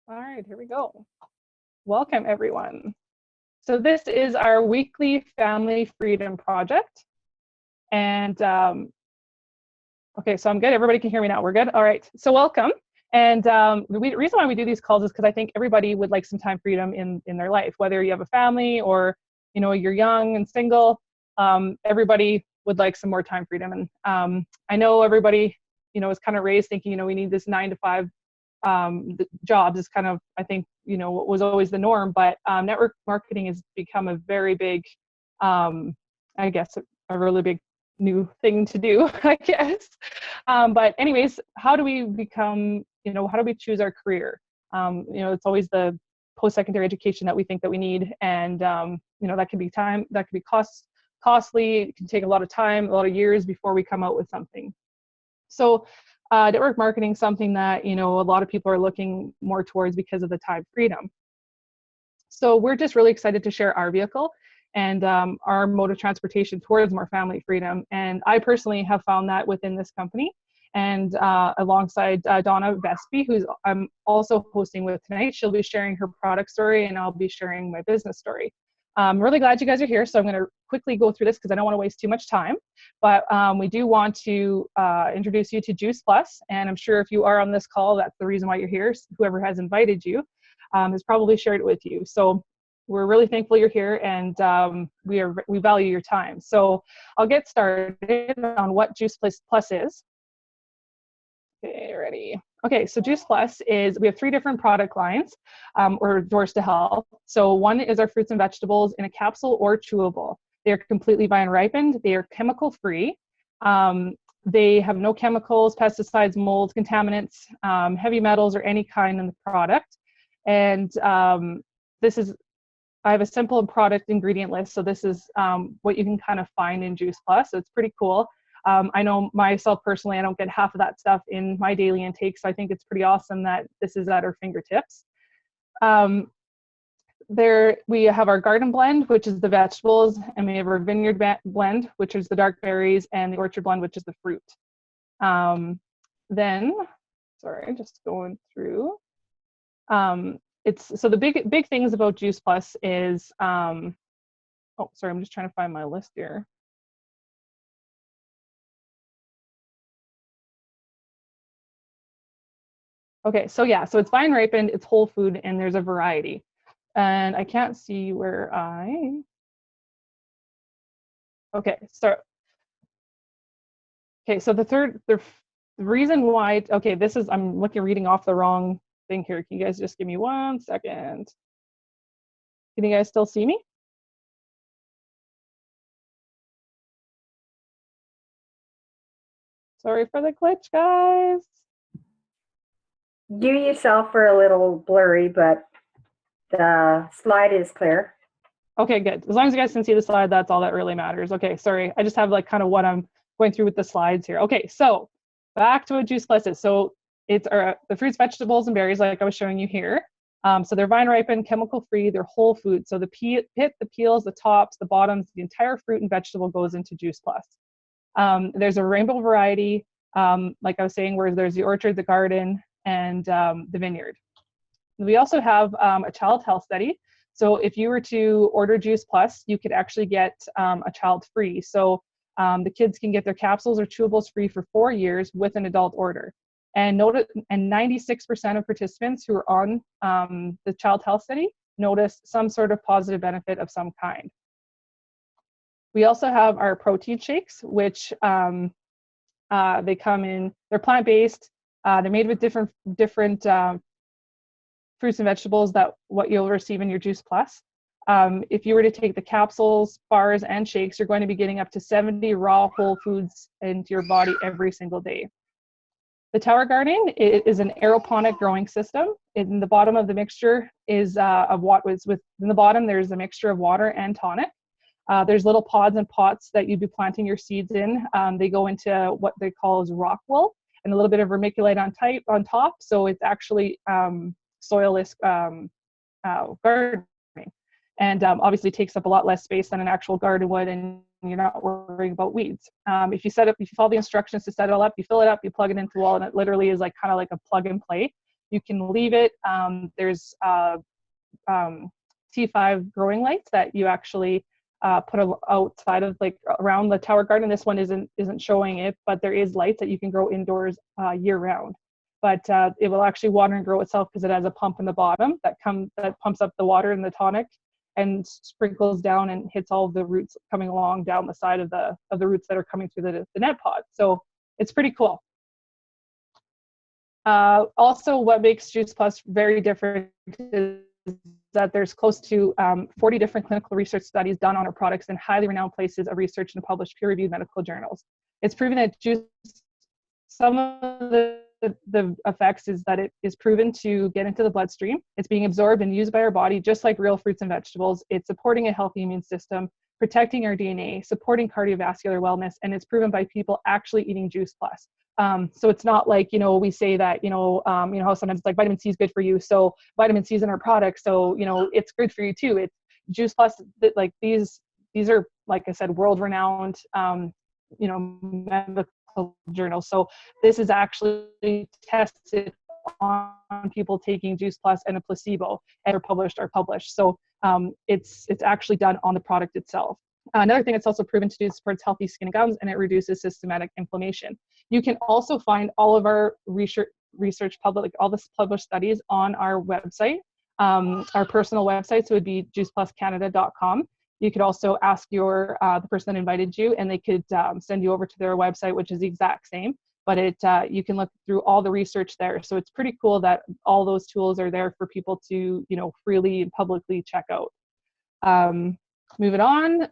All right, here we go. Welcome, everyone. So this is our weekly Family Freedom Project. And okay, so I'm good. Everybody can hear me now. We're good. All right, so welcome. And the reason why we do these calls is because I think everybody would like some time freedom in their life, whether you have a family or you're young and single. Everybody would like some more time freedom. And I know everybody is kind of raised thinking we need this 9 to 5 the jobs is kind of, I think, what was always the norm, but network marketing has become a very big, I guess, a really big new thing to do, I guess. But anyways, how do we become, how do we choose our career? It's always the post-secondary education that we think that we need. And, that can be time, that can be costly. It can take a lot of time, a lot of years before we come out with something. So network marketing is something that, a lot of people are looking more towards because of the time freedom. So we're just really excited to share our vehicle and our mode of transportation towards more family freedom. And I personally have found that within this company. And alongside Donna Vestby, who's I'm also hosting with tonight, she'll be sharing her product story and I'll be sharing my business story. I'm really glad you guys are here, so I'm going to quickly go through this because I don't want to waste too much time. But we do want to introduce you to Juice Plus, and I'm sure if you are on this call, that's the reason why you're here. Whoever has invited you has probably shared it with you. So we're really thankful you're here, and we value your time. So I'll get started on what Juice Plus is. Okay, ready. Okay, so Juice Plus is, we have 3 different product lines, or doors to health. So one is our fruits and vegetables in a capsule or chewable. They're completely vine ripened. They are chemical free. They have no chemicals, pesticides, molds, contaminants, heavy metals, or any kind in the product. And this is, I have a simple product ingredient list. So this is what you can kind of find in Juice Plus. So it's pretty cool. I know myself personally, I don't get half of that stuff in my daily intake, so I think it's pretty awesome that this is at our fingertips. There we have our garden blend, which is the vegetables, and we have our vineyard blend, which is the dark berries, and the orchard blend, which is the fruit. Then, sorry, just going through. So the big things about Juice Plus is, oh, sorry, I'm just trying to find my list here. Okay, so yeah, so it's vine ripened, it's whole food, and there's a variety. And I can't see where okay, so the reason why, okay, this is, I'm reading off the wrong thing here. Can you guys just give me 1 second? Can you guys still see me? Sorry for the glitch, guys. You yourself are a little blurry, but the slide is clear. Okay, good. As long as you guys can see the slide, that's all that really matters. Okay, sorry. I just have like kind of what I'm going through with the slides here. Okay, so back to what Juice Plus is. So it's the fruits, vegetables, and berries like I was showing you here. So they're vine ripened, chemical free, they're whole food. So the pit, the peels, the tops, the bottoms, the entire fruit and vegetable goes into Juice Plus. There's a rainbow variety, like I was saying, where there's the orchard, the garden, and the vineyard. We also have a child health study. So if you were to order Juice Plus, you could actually get a child free. So the kids can get their capsules or chewables free for 4 years with an adult order. And 96% of participants who are on the child health study noticed some sort of positive benefit of some kind. We also have our protein shakes, which they come in, they're plant-based, they're made with different fruits and vegetables that what you'll receive in your Juice Plus. If you were to take the capsules, bars, and shakes, you're going to be getting up to 70 raw whole foods into your body every single day. The Tower Garden is an aeroponic growing system. In the bottom of the mixture is of what was within the bottom. There's a mixture of water and tonic. There's little pods and pots that you'd be planting your seeds in. They go into what they call as rock wool and a little bit of vermiculite on top. So it's actually soilless gardening, and obviously takes up a lot less space than an actual garden would, and you're not worrying about weeds. If you follow the instructions to set it all up, you fill it up, you plug it into the wall, and it literally is like kind of like a plug and play. You can leave it. There's T5 growing lights that you actually put outside of, like, around the tower garden. This one isn't showing it, but there is lights that you can grow indoors year round. But it will actually water and grow itself because it has a pump in the bottom that pumps up the water and the tonic and sprinkles down and hits all of the roots coming along down the side of the roots that are coming through the net pot. So it's pretty cool. Also, what makes Juice Plus very different is that there's close to 40 different clinical research studies done on our products in highly renowned places of research and published peer-reviewed medical journals. It's proven that some of the effects is that it is proven to get into the bloodstream. It's being absorbed and used by our body just like real fruits and vegetables. It's supporting a healthy immune system, protecting our DNA, supporting cardiovascular wellness, and it's proven by people actually eating Juice Plus. So it's not like, we say that, how sometimes it's like vitamin C is good for you, so vitamin C is in our product, so, it's good for you too. It's Juice Plus, like these are, like I said, world-renowned, medical journals. So this is actually tested on people taking Juice Plus and a placebo, and are published. So it's actually done on the product itself. Another thing it's also proven to do is supports healthy skin and gums, and it reduces systematic inflammation. You can also find all of our all the published studies on our website, our personal website, so it would be juicepluscanada.com. You could also ask the person that invited you, and they could send you over to their website, which is the exact same, but you can look through all the research there. So it's pretty cool that all those tools are there for people to, freely and publicly check out. Moving on,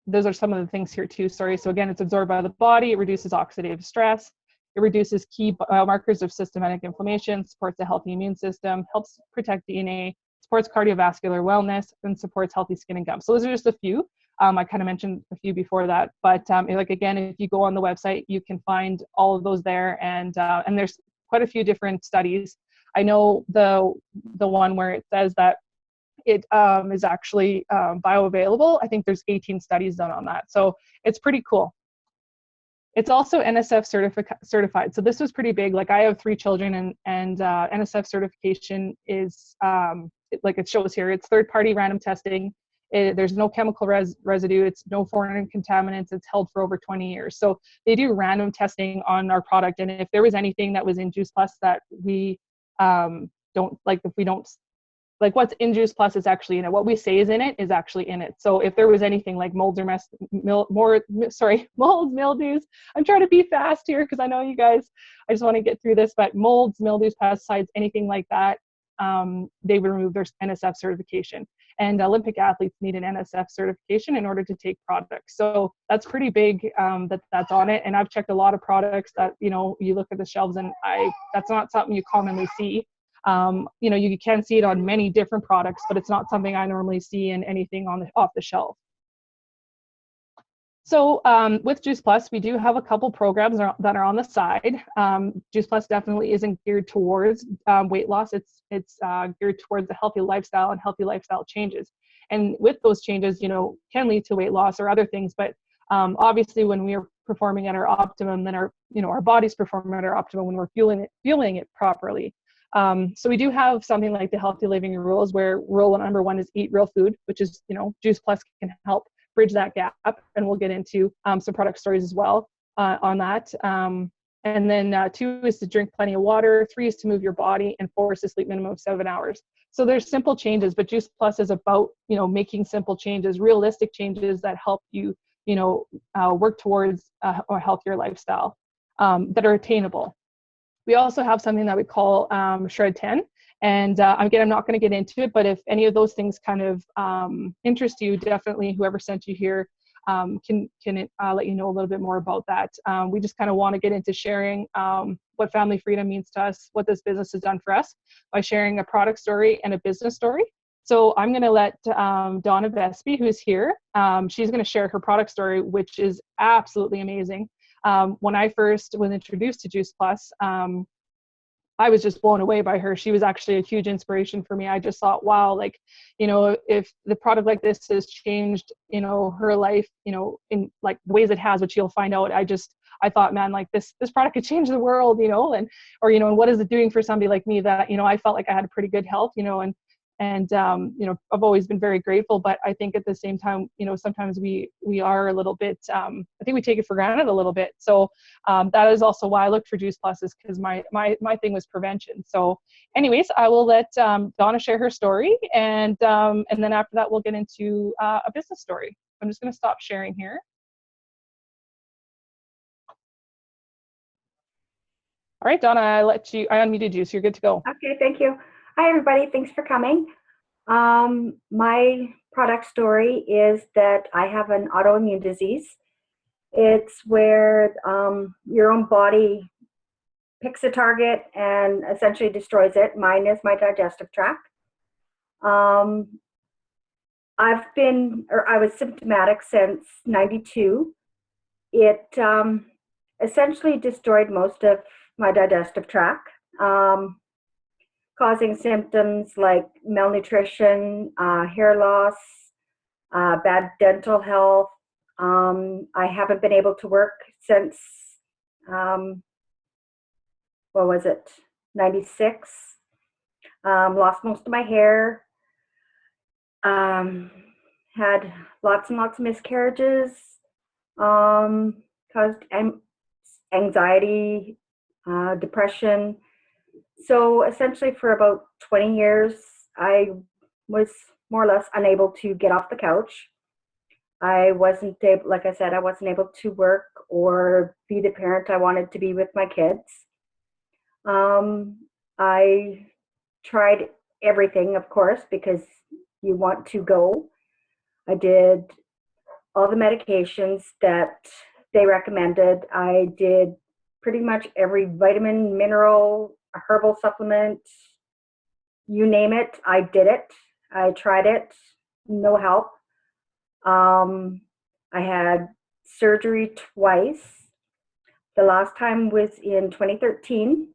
those are some of the things here too, sorry. So again, it's absorbed by the body, it reduces oxidative stress, it reduces key biomarkers of systematic inflammation, supports a healthy immune system, helps protect DNA, supports cardiovascular wellness, and supports healthy skin and gums. So those are just a few. I kind of mentioned a few before that, but again, if you go on the website, you can find all of those there, and there's quite a few different studies. I know the one where it says that it is actually bioavailable. I think there's 18 studies done on that. So it's pretty cool. It's also NSF certified. So this was pretty big. Like, I have 3 children, and NSF certification is, like it shows here, it's third-party random testing. There's no chemical residue. It's no foreign contaminants. It's held for over 20 years. So they do random testing on our product. And if there was anything that was in Juice Plus that we don't like, if we don't, like, what's in Juice Plus is actually in it. What we say is in it is actually in it. So if there was anything like molds, mildews, I'm trying to be fast here because I know you guys, I just want to get through this, but molds, mildews, pesticides, anything like that, they would remove their NSF certification. And Olympic athletes need an NSF certification in order to take products. So that's pretty big, that's on it. And I've checked a lot of products that, you look at the shelves, and that's not something you commonly see. You can see it on many different products, but it's not something I normally see in anything off the shelf. So with Juice Plus, we do have a couple programs that are on the side. Juice Plus definitely isn't geared towards weight loss. It's geared towards a healthy lifestyle and healthy lifestyle changes. And with those changes, can lead to weight loss or other things. But obviously, when we are performing at our optimum, then our bodies perform at our optimum when we're fueling it properly. So we do have something like the healthy living rules, where rule number 1 is eat real food, which is, Juice Plus can help bridge that gap. And we'll get into some product stories as well on that. And then 2 is to drink plenty of water, 3 is to move your body, and 4 is to sleep minimum of 7 hours. So there's simple changes, but Juice Plus is about, making simple changes, realistic changes that help you, work towards a healthier lifestyle that are attainable. We also have something that we call Shred 10. And again, I'm not going to get into it, but if any of those things kind of interest you, definitely whoever sent you here can let you know a little bit more about that. We just kind of want to get into sharing what family freedom means to us, what this business has done for us, by sharing a product story and a business story. So I'm going to let Donna Vestby, who's here, she's going to share her product story, which is absolutely amazing. When I first was introduced to Juice Plus, I was just blown away by her. She was actually a huge inspiration for me. I just thought, wow, like, you know, if the product like this has changed, you know, her life, you know, in like ways it has, which you'll find out. I thought, man, like this product could change the world, you know, and, or, you know, and what is it doing for somebody like me that, you know, I felt like I had pretty good health, you know, and, you know, I've always been very grateful, but I think at the same time, you know, sometimes we are a little bit, I think we take it for granted a little bit. So that is also why I looked for Juice Plus, is because my thing was prevention. So anyways, I will let Donna share her story, and then after that, we'll get into a business story. I'm just going to stop sharing here. All right, Donna, I unmuted you, so you're good to go. Okay, thank you. Hi, everybody. Thanks for coming. My product story is that I have an autoimmune disease. It's where your own body picks a target and essentially destroys it. Mine is my digestive tract. I was symptomatic since '92. It essentially destroyed most of my digestive tract, causing symptoms like malnutrition, hair loss, bad dental health. I haven't been able to work since, what was it, '96. Lost most of my hair. Had lots and lots of miscarriages. Caused anxiety, depression. So essentially for about 20 years, I was more or less unable to get off the couch. I wasn't able, like I said, I wasn't able to work or be the parent I wanted to be with my kids. I tried everything, of course, because you want to go. I did all the medications that they recommended. I did pretty much every vitamin, mineral, herbal supplement, you name it, I did it. I tried it, no help. I had surgery twice. The last time was in 2013,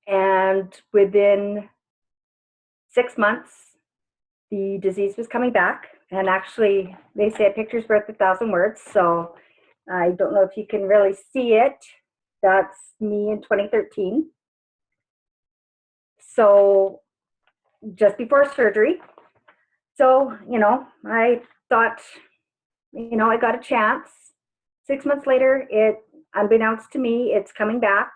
and within 6 months, the disease was coming back. And actually, they say a picture's worth 1,000 words, so I don't know if you can really see it. That's me in 2013. So just before surgery. So, you know, I thought, you know, I got a chance. 6 months later, unbeknownst to me, it's coming back.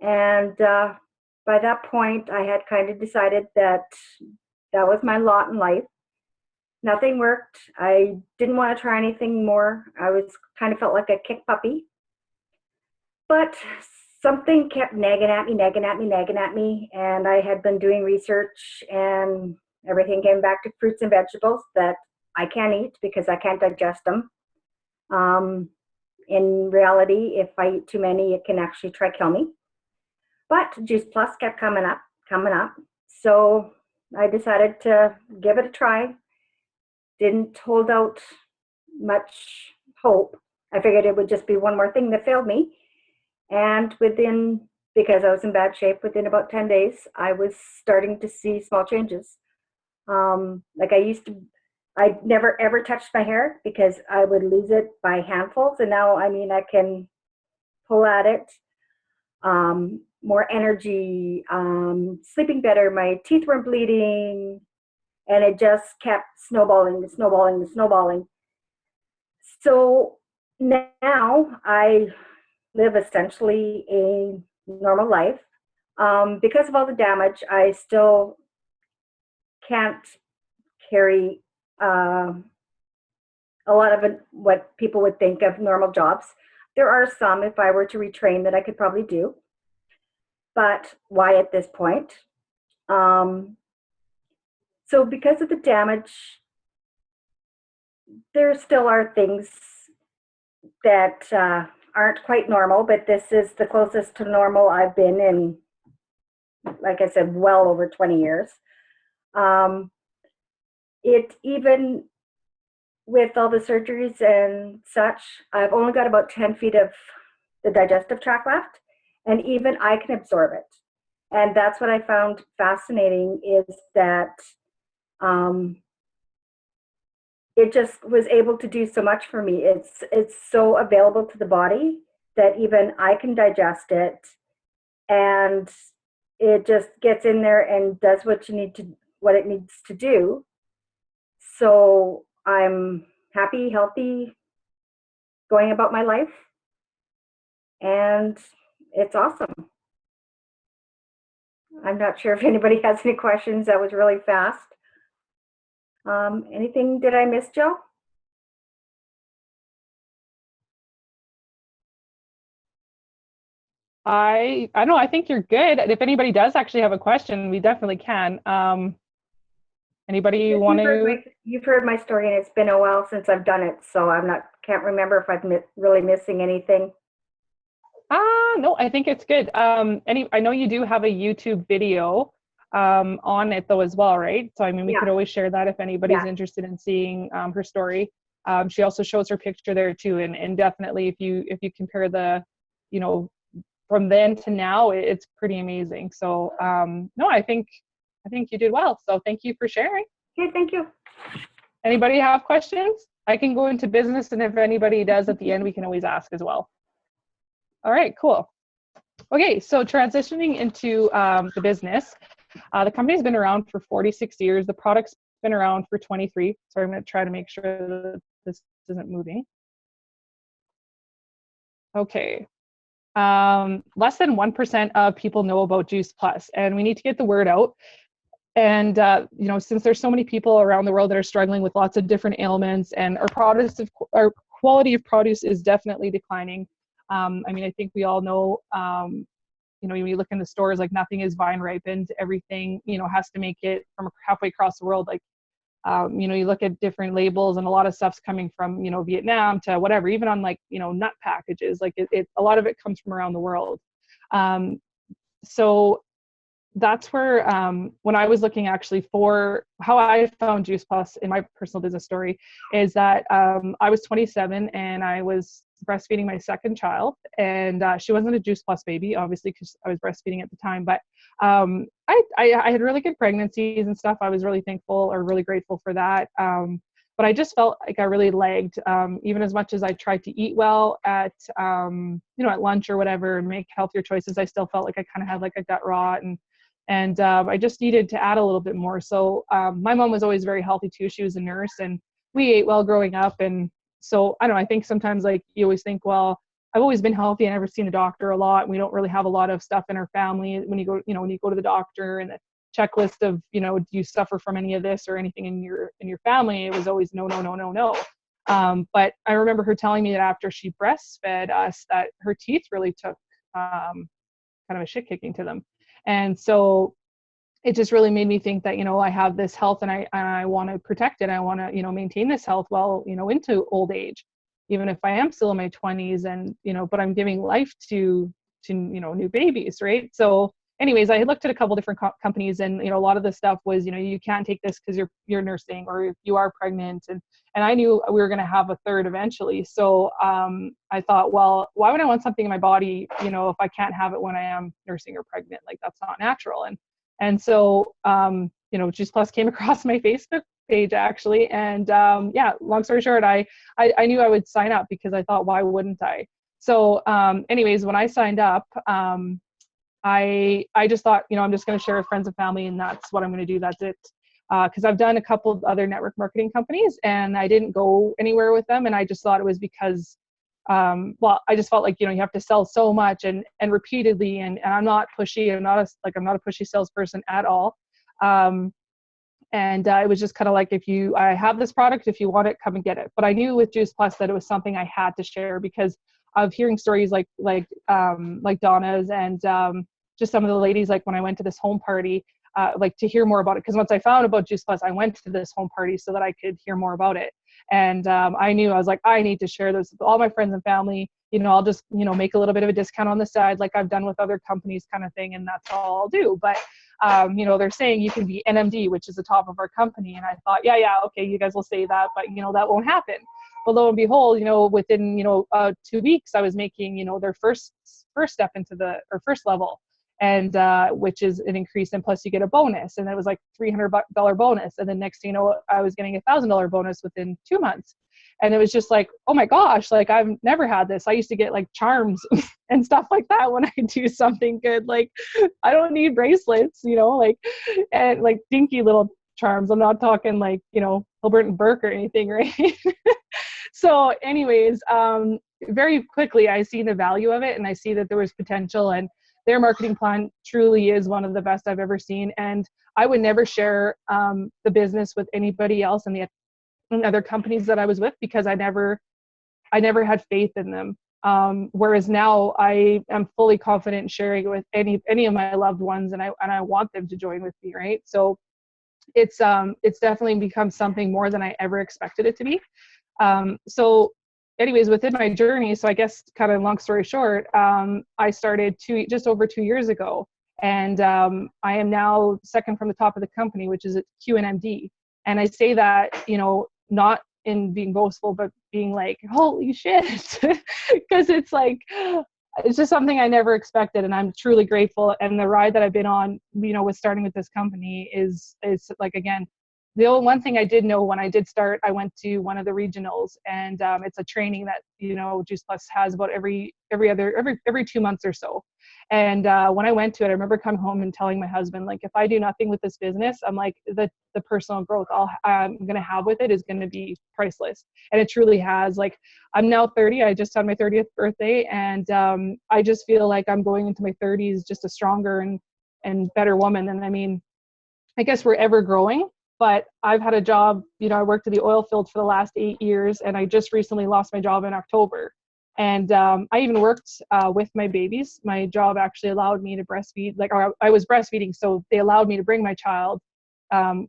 And by that point, I had kind of decided that that was my lot in life. Nothing worked. I didn't want to try anything more. I was kind of felt like a kick puppy. But something kept nagging at me. And I had been doing research, and everything came back to fruits and vegetables that I can't eat because I can't digest them. In reality, if I eat too many, it can actually try to kill me. But Juice Plus kept coming up. So I decided to give it a try. Didn't hold out much hope. I figured it would just be one more thing that failed me. And because I was in bad shape, within about 10 days, I was starting to see small changes. Like I never ever touched my hair because I would lose it by handfuls. And now, I mean, I can pull at it. More energy, sleeping better, my teeth weren't bleeding, and it just kept snowballing. So now I live essentially a normal life. Because of all the damage, I still can't carry a lot of what people would think of normal jobs. There are some, if I were to retrain, that I could probably do. But why at this point? So because of the damage, there still are things that aren't quite normal, but this is the closest to normal I've been in, like I said, well over 20 years. Even with all the surgeries and such, I've only got about 10 feet of the digestive tract left. and even I can absorb it. And that's what I found fascinating, is that it just was able to do so much for me. It's so available to the body that even I can digest it, and it just gets in there and does what it needs to do. So I'm happy, healthy, going about my life, and it's awesome. I'm not sure if anybody has any questions. That was really fast. Anything did I miss, Joe? I don't know. I think you're good. If anybody does actually have a question, we definitely can. Anybody want to? You've heard my story, and it's been a while since I've done it, so can't remember if I'm really missing anything. No, I think it's good. I know you do have a YouTube video on it though as well, right? So I mean, we could always share that if anybody's interested in seeing her story. She also shows her picture there too, and definitely if you compare the, from then to now, it's pretty amazing. So no, I think you did well. So thank you for sharing. Okay, thank you. Anybody have questions? I can go into business, and if anybody does at the end, we can always ask as well. All right, cool. Okay, so transitioning into the business, the company's been around for 46 years. The product's been around for 23. So I'm going to try to make sure that this isn't moving. Okay. Less than 1% of people know about Juice Plus, and we need to get the word out. And since there's so many people around the world that are struggling with lots of different ailments, and our quality of produce is definitely declining. I mean, I think we all know, when you look in the stores, like nothing is vine ripened. Everything, has to make it from halfway across the world. Like, you look at different labels, and a lot of stuff's coming from, Vietnam to whatever, even on like, nut packages, like a lot of it comes from around the world. So that's where, when I was looking actually for how I found Juice Plus in my personal business story, is that I was 27 and I was breastfeeding my second child, and she wasn't a Juice Plus baby, obviously, because I was breastfeeding at the time, but I had really good pregnancies and stuff. I was really thankful or really grateful for that. But I just felt like I really lagged, even as much as I tried to eat well at lunch or whatever and make healthier choices. I still felt like I kind of had like a gut rot, and I just needed to add a little bit more. So my mom was always very healthy too. She was a nurse, and we ate well growing up. And so I don't know, I think sometimes like you always think, well, I've always been healthy. I never seen a doctor a lot. We don't really have a lot of stuff in our family. When you go to the doctor and the checklist of, do you suffer from any of this or anything in your family? It was always no. But I remember her telling me that after she breastfed us, that her teeth really took kind of a shit kicking to them. And so it just really made me think that, I have this health, and I want to protect it. I want to, maintain this health well, into old age, even if I am still in my 20s, and, but I'm giving life to new babies. Right. So anyways, I looked at a couple different companies, and, a lot of the stuff was, you can't take this because you're nursing or you are pregnant. And I knew we were going to have a third eventually. So I thought, well, why would I want something in my body, if I can't have it when I am nursing or pregnant? Like, that's not natural. And so, Juice Plus came across my Facebook page actually. And long story short, I knew I would sign up because I thought, why wouldn't I? So anyways, when I signed up, I just thought, I'm just going to share with friends and family, and that's what I'm going to do. That's it. Because I've done a couple of other network marketing companies, and I didn't go anywhere with them. And I just thought it was because, I just felt like, you have to sell so much and repeatedly, and I'm not pushy. I'm not a pushy salesperson at all. And it was just kind of like, I have this product, if you want it, come and get it. But I knew with Juice Plus that it was something I had to share because of hearing stories like Donna's, and just some of the ladies, like when I went to this home party, like to hear more about it. Because once I found about Juice Plus, I went to this home party so that I could hear more about it. And I knew, I was like, I need to share this with all my friends and family. I'll just, make a little bit of a discount on the side, like I've done with other companies kind of thing. And that's all I'll do. But, they're saying you can be NMD, which is the top of our company. And I thought, yeah, okay, you guys will say that, but that won't happen. But lo and behold, within 2 weeks, I was making their first step into the or first level, and which is an increase, and plus you get a bonus, and it was like $300 bonus, and then next thing you know, I was getting $1,000 bonus within 2 months. And it was just like, oh my gosh, like I've never had this. I used to get like charms and stuff like that when I do something good. Like I don't need bracelets, like, and like dinky little charms. I'm not talking like, Hilbert and Burke or anything, right? So anyways, very quickly I see the value of it, and I see that there was potential, and their marketing plan truly is one of the best I've ever seen. And I would never share the business with anybody else in other companies that I was with, because I never had faith in them. Whereas now I am fully confident in sharing it with any of my loved ones, and I want them to join with me, right? So it's definitely become something more than I ever expected it to be. So anyways, within my journey, so I guess kind of long story short, I started just over 2 years ago, and I am now second from the top of the company, which is at QNMD. And I say that, not in being boastful, but being like, holy shit, because it's like, it's just something I never expected, and I'm truly grateful. And the ride that I've been on, with starting with this company is like, again, the only one thing I did know when I did start, I went to one of the regionals, and it's a training that Juice Plus has about every 2 months or so. And when I went to it, I remember coming home and telling my husband, like, if I do nothing with this business, I'm like, the personal growth I'm going to have with it is going to be priceless. And it truly has. Like, I'm now 30. I just had my 30th birthday, and I just feel like I'm going into my 30s just a stronger and better woman. And I mean, I guess we're ever growing. But I've had a job, I worked in the oil field for the last 8 years, and I just recently lost my job in October. And I even worked with my babies. My job actually allowed me to breastfeed, I was breastfeeding, so they allowed me to bring my child,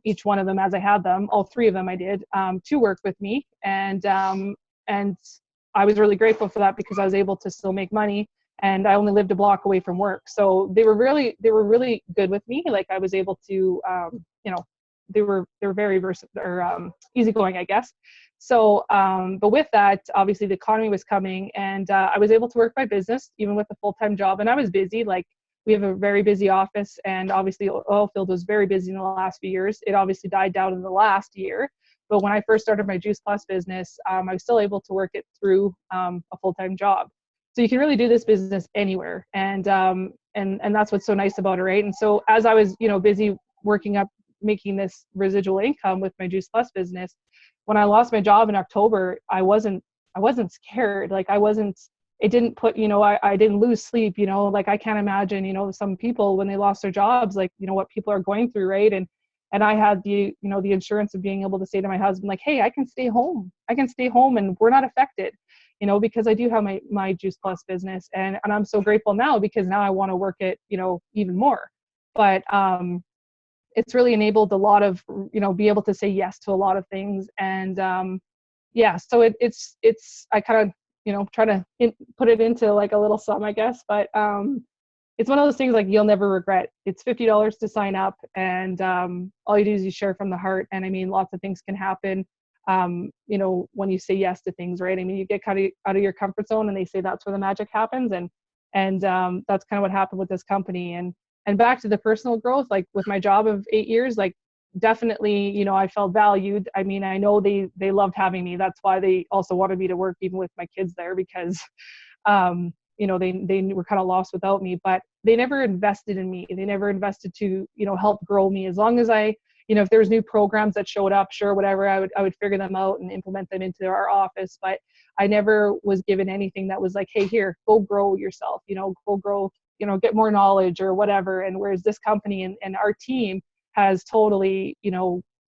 each one of them as I had them, all 3 of them I did, to work with me. And I was really grateful for that, because I was able to still make money, and I only lived a block away from work. So they were really good with me. Like, I was able to, they were very easygoing, I guess. So, but with that, obviously the economy was coming, and I was able to work my business even with a full-time job, and I was busy. Like, we have a very busy office, and obviously oil field was very busy in the last few years. It obviously died down in the last year. But when I first started my Juice Plus business, I was still able to work it through a full-time job. So you can really do this business anywhere, and that's what's so nice about it, right? And so as I was, busy working up, making this residual income with my Juice Plus business, when I lost my job in October, I wasn't scared. Like, it didn't put, I didn't lose sleep, like, I can't imagine, some people when they lost their jobs, like, what people are going through, right? And I had the insurance of being able to say to my husband, like, hey, I can stay home and we're not affected, because I do have my Juice Plus business, and I'm so grateful now, because now I want to work it, even more. But it's really enabled a lot of, be able to say yes to a lot of things. And so it's I kind of, try to put it into like a little sum, I guess. But it's one of those things, like, you'll never regret. It's $50 to sign up, and all you do is you share from the heart. And I mean, lots of things can happen, when you say yes to things, right? I mean, you get kind of out of your comfort zone, and they say that's where the magic happens. And that's kind of what happened with this company. And back to the personal growth, like with my job of 8 years, like, definitely, I felt valued. I mean, I know they loved having me. That's why they also wanted me to work even with my kids there, because, they were kind of lost without me, but they never invested in me. They never invested to, help grow me. As long as I, if there was new programs that showed up, sure, whatever, I would figure them out and implement them into our office. But I never was given anything that was like, hey, here, go grow yourself, go grow, get more knowledge or whatever. And whereas this company and our team has totally,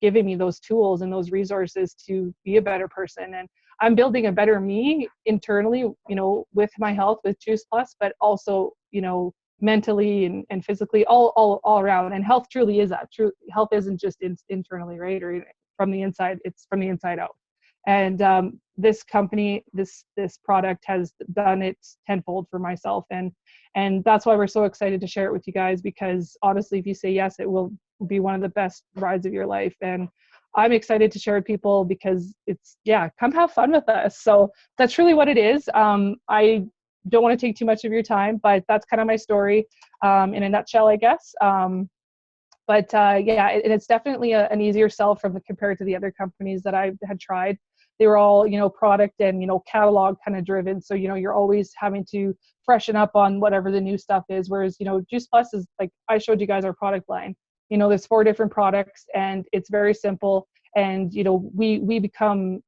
given me those tools and those resources to be a better person. And I'm building a better me internally, with my health, with Juice Plus, but also, mentally and physically, all around. And health truly is that. True health isn't just internally, right? Or from the inside, it's from the inside out. And this company, this product has done it tenfold for myself. And that's why we're so excited to share it with you guys, because honestly, if you say yes, it will be one of the best rides of your life. And I'm excited to share with people because it's, yeah, come have fun with us. So that's really what it is. I don't want to take too much of your time, but that's kind of my story in a nutshell, I guess. Yeah, it's definitely an easier sell compared to the other companies that I had tried. They were all, product and, catalog kind of driven. So, you're always having to freshen up on whatever the new stuff is. Whereas, Juice Plus is like, I showed you guys our product line. There's 4 different products and it's very simple. And, we become,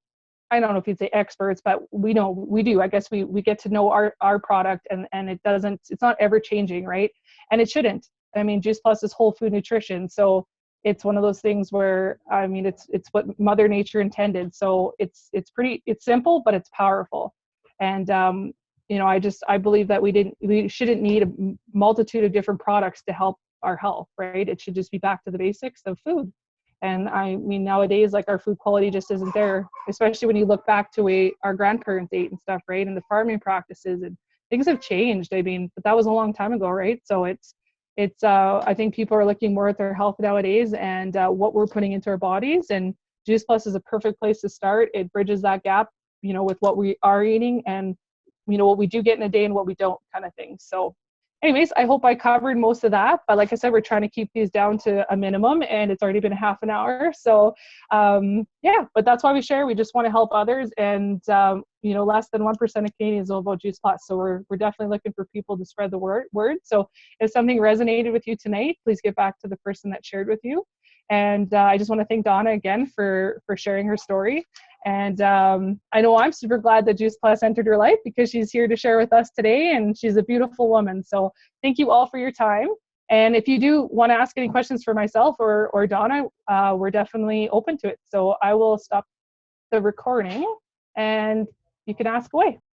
I don't know if you'd say experts, but we do. I guess we get to know our product and it's not ever changing, right? And it shouldn't. I mean, Juice Plus is whole food nutrition. So it's one of those things where, I mean, it's what Mother Nature intended. So it's simple, but it's powerful. And, I believe that we shouldn't need a multitude of different products to help our health, right? It should just be back to the basics of food. And I mean, nowadays, like, our food quality just isn't there, especially when you look back to our grandparents ate and stuff, right? And the farming practices and things have changed. I mean, but that was a long time ago, right? So I think people are looking more at their health nowadays and what we're putting into our bodies. And Juice Plus is a perfect place to start. It bridges that gap, with what we are eating and, what we do get in a day and what we don't, kind of thing. So anyways, I hope I covered most of that. But like I said, we're trying to keep these down to a minimum, and it's already been half an hour. So yeah, but that's why we share. We just want to help others. And, less than 1% of Canadians know about Juice Plus. So we're definitely looking for people to spread the word. So if something resonated with you tonight, please get back to the person that shared with you. And I just want to thank Donna again for sharing her story. And I know I'm super glad that Juice Plus entered her life because she's here to share with us today, and she's a beautiful woman. So thank you all for your time. And if you do want to ask any questions for myself or Donna, we're definitely open to it. So I will stop the recording and you can ask away.